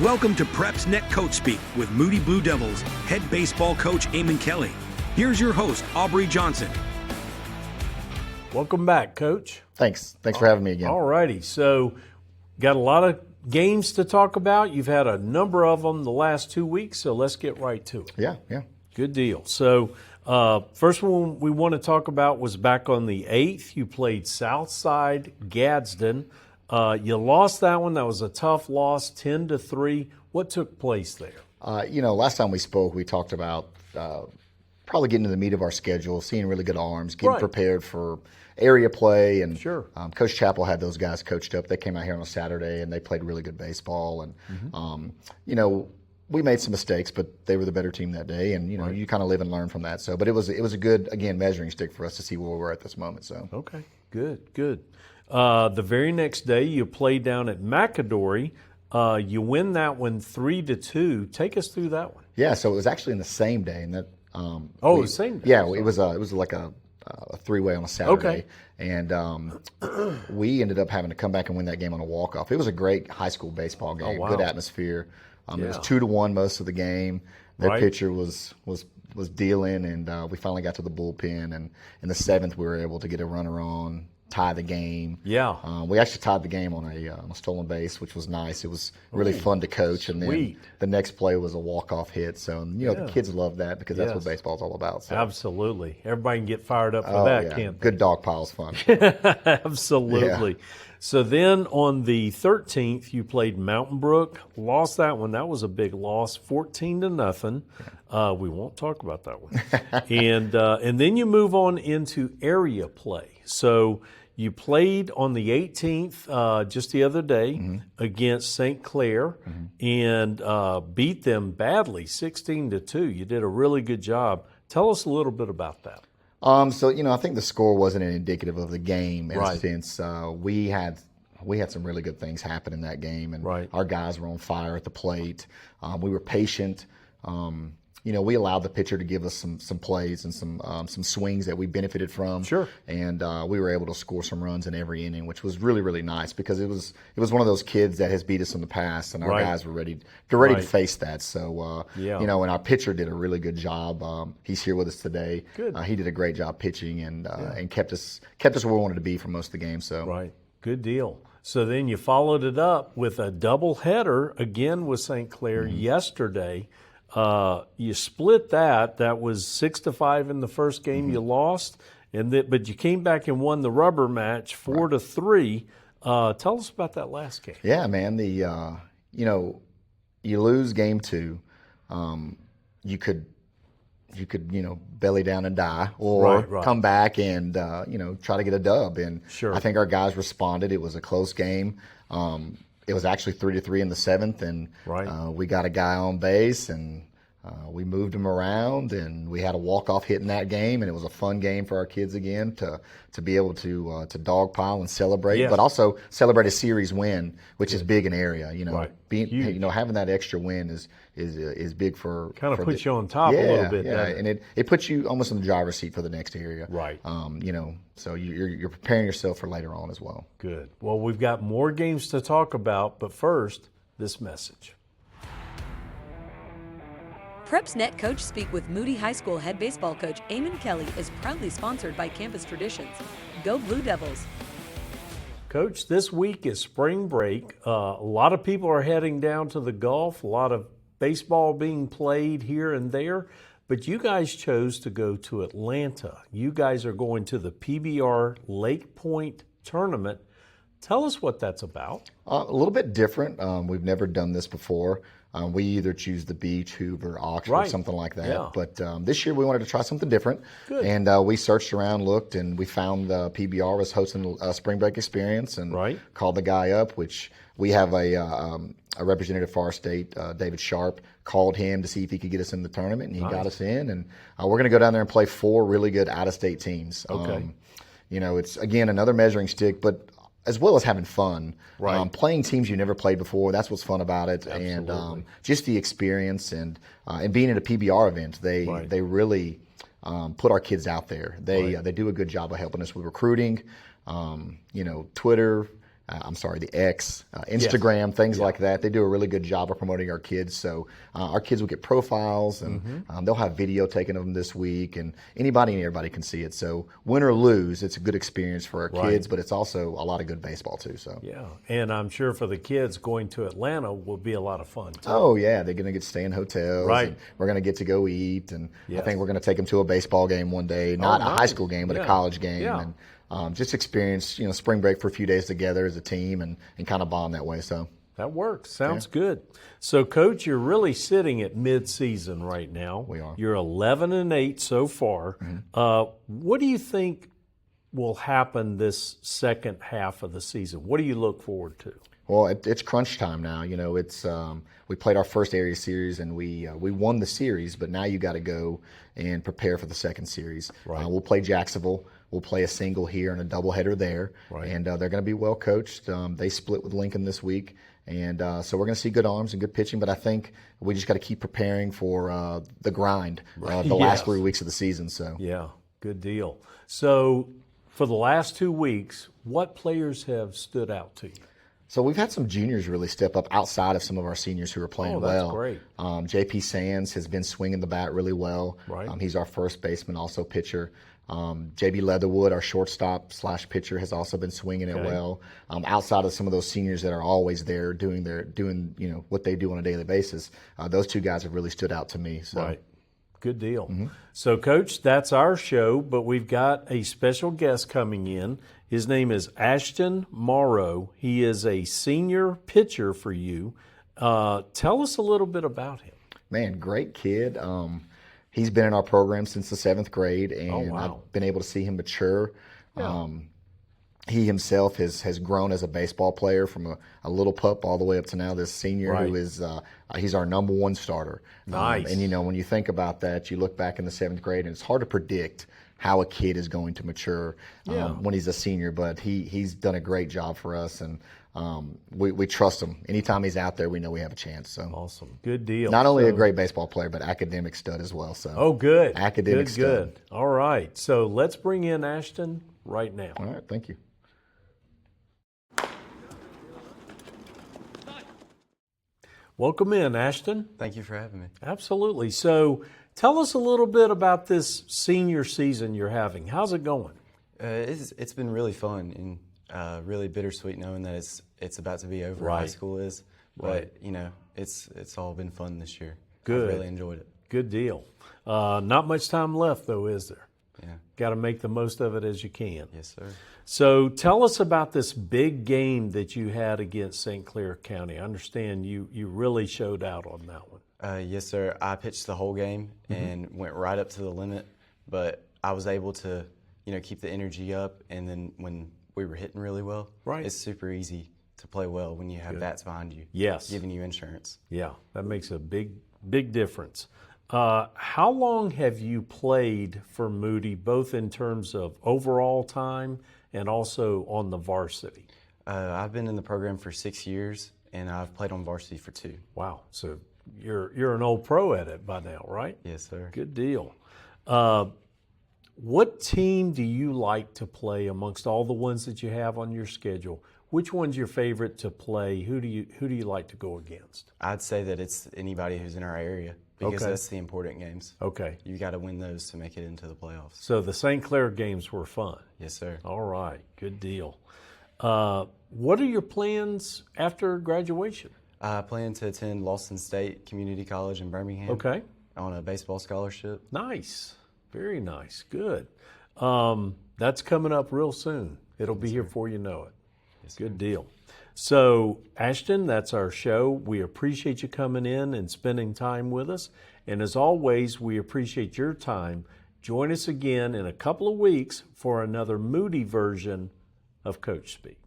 Welcome to PrepsNet Coach Speak with Moody Blue Devils head baseball coach Eamonn Kelly. Here's your host, Aubrey Johnson. Welcome back, Coach. Thanks for having me again. All righty. So, got a lot of games to talk about. You've had a number of them the last 2 weeks, so let's get right to it. Yeah. Good deal. So, first one we want to talk about was back on the 8th. You played Southside Gadsden. You lost that one. That was a tough loss, 10-3. What took place there? Last time we spoke, we talked about probably getting to the meat of our schedule, seeing really good arms, getting prepared for area play. And sure. Coach Chappell had those guys coached up. They came out here on a Saturday, and they played really good baseball. And, we made some mistakes, but they were the better team that day. And, you kind of live and learn from that. So, but it was a good, again, measuring stick for us to see where we're at this moment. So okay, good. The very next day, you played down at McAdory. You win that one 3-2. Take us through that one. Yeah, so it was actually in the same day, and that. The same day. Yeah, it was like a three-way on a Saturday, and we ended up having to come back and win that game on a walk-off. It was a great high school baseball game, good atmosphere. It was 2-1 most of the game. Their pitcher was dealing, and we finally got to the bullpen, and in the 7th we were able to get a runner on, tie the game. Yeah. We actually tied the game on a stolen base, which was nice. It was really fun to coach. And then the next play was a walk-off hit. So, the kids love that because that's what baseball's all about. So. Absolutely. Everybody can get fired up for that, can't they? Good dog pile's fun. Absolutely. Yeah. So then on the 13th, you played Mountain Brook, lost that one. That was a big loss, 14-0. We won't talk about that one. And then you move on into area play. So you played on the 18th, just the other day, against St. Clair and beat them badly, 16-2. You did a really good job. Tell us a little bit about that. So I think the score wasn't indicative of the game in a sense. We had some really good things happen in that game, and our guys were on fire at the plate. We were patient. We allowed the pitcher to give us some plays and some swings that we benefited from. Sure. And we were able to score some runs in every inning, which was really, really nice because it was one of those kids that has beat us in the past, and our guys were ready to face that. So and our pitcher did a really good job. He's here with us today. Good. He did a great job pitching and kept us where we wanted to be for most of the game. So good deal. So then you followed it up with a doubleheader again with St. Clair yesterday. You split that. That was 6-5 in the first game you lost, but you came back and won the rubber match 4-3. Tell us about that last game. Yeah, man. You lose game 2. You could belly down and die, or come back and try to get a dub. And I think our guys responded. It was a close game. It was actually 3-3 in the 7th, and we got a guy on base, and we moved him around, and we had a walk-off hit in that game, and it was a fun game for our kids again to be able to dogpile and celebrate, but also celebrate a series win, which is big in area. Having that extra win is big for kind of puts you on top a little bit. Yeah, and it puts you almost in the driver's seat for the next area. Right. So you're preparing yourself for later on as well. Good. Well, we've got more games to talk about, but first, this message. PrepsNet Coach Speak with Moody High School head baseball coach Eamonn Kelly is proudly sponsored by Campus Traditions. Go Blue Devils. Coach, this week is spring break. A lot of people are heading down to the Gulf, a lot of baseball being played here and there, but you guys chose to go to Atlanta. You guys are going to the PBR Lake Point tournament. Tell us what that's about. A little bit different. We've never done this before. We either choose the beach, Hoover, Oxford, something like that. Yeah. But this year we wanted to try something different. Good. And we searched around, looked, and we found PBR was hosting a spring break experience, and called the guy up, which we have a representative for our state, David Sharp, called him to see if he could get us in the tournament, and he got us in. And we're going to go down there and play 4 really good out-of-state teams. Okay. It's, again, another measuring stick, but as well as having fun. Playing teams you never played before, that's what's fun about it. Absolutely. And just the experience and being at a PBR event, they really put our kids out there. They do a good job of helping us with recruiting. Twitter, the X, Instagram, things like that. They do a really good job of promoting our kids. So our kids will get profiles, and they'll have video taken of them this week, and anybody and everybody can see it. So win or lose, it's a good experience for our kids, but it's also a lot of good baseball too. So yeah, and I'm sure for the kids, going to Atlanta will be a lot of fun too. Oh yeah, they're going to get to stay in hotels. Right. And we're going to get to go eat, and I think we're going to take them to a baseball game one day, not a high school game, but a college game. Yeah. And just experience, spring break for a few days together as a team and kind of bond that way. So that works. Sounds good. So, Coach, you're really sitting at mid-season right now. We are. You're 11-8 so far. What do you think will happen this second half of the season? What do you look forward to? Well, it's crunch time now. It's we played our first area series and we won the series, but now you got to go and prepare for the second series. Right. We'll play Jacksonville. We'll play a single here and a doubleheader there, and they're going to be well coached. They split with Lincoln this week, and so we're going to see good arms and good pitching. But I think we just got to keep preparing for the grind, the last 3 weeks of the season. So yeah, good deal. So for the last 2 weeks, what players have stood out to you? So we've had some juniors really step up outside of some of our seniors who are playing well. That's great. J.P. Sands has been swinging the bat really well. Right. He's our first baseman, also pitcher. J.B. Leatherwood, our shortstop / pitcher, has also been swinging it well. Outside of some of those seniors that are always there doing what they do on a daily basis, those two guys have really stood out to me. So. Right. Good deal. So, Coach, that's our show, but we've got a special guest coming in. His name is Ashton Morrow. He is a senior pitcher for you. Tell us a little bit about him. Man, great kid. He's been in our program since the 7th grade, and I've been able to see him mature. Yeah. He himself has grown as a baseball player from a little pup all the way up to now this senior who is he's our number 1 starter. Nice. And when you think about that, you look back in the 7th grade, and it's hard to predict how a kid is going to mature when he's a senior. But he's done a great job for us, and we trust him. Anytime he's out there, we know we have a chance. So awesome, good deal. Not only a great baseball player, but academic stud as well. So good, academic stud. Good. All right, so let's bring in Ashton right now. All right, thank you. Welcome in, Ashton. Thank you for having me. Absolutely. So tell us a little bit about this senior season you're having. How's it going? It's been really fun and really bittersweet knowing that it's about to be over. High school is, but it's all been fun this year. Good. I've really enjoyed it. Good deal. Not much time left though, is there? Yeah. Got to make the most of it as you can. Yes, sir. So tell us about this big game that you had against St. Clair County. I understand you really showed out on that one. Yes, sir. I pitched the whole game and went right up to the limit, but I was able to, keep the energy up. And then when we were hitting really well, it's super easy to play well when you have bats behind you. Yes. Giving you insurance. Yeah, that makes a big difference. How long have you played for Moody, both in terms of overall time and also on the varsity? I've been in the program for 6 years, and I've played on varsity for 2. Wow, so you're an old pro at it by now, right? Yes, sir. Good deal. What team do you like to play amongst all the ones that you have on your schedule? Which one's your favorite to play? Who do you like to go against? I'd say that it's anybody who's in our area because that's the important games. Okay. You got to win those to make it into the playoffs. So the St. Clair games were fun. Yes, sir. All right. Good deal. What are your plans after graduation? I plan to attend Lawson State Community College in Birmingham. Okay. On a baseball scholarship. Nice. Very nice. Good. That's coming up real soon. It'll be here before you know it. Yes, good deal. So, Ashton, that's our show. We appreciate you coming in and spending time with us. And as always, we appreciate your time. Join us again in a couple of weeks for another Moody version of Coach Speak.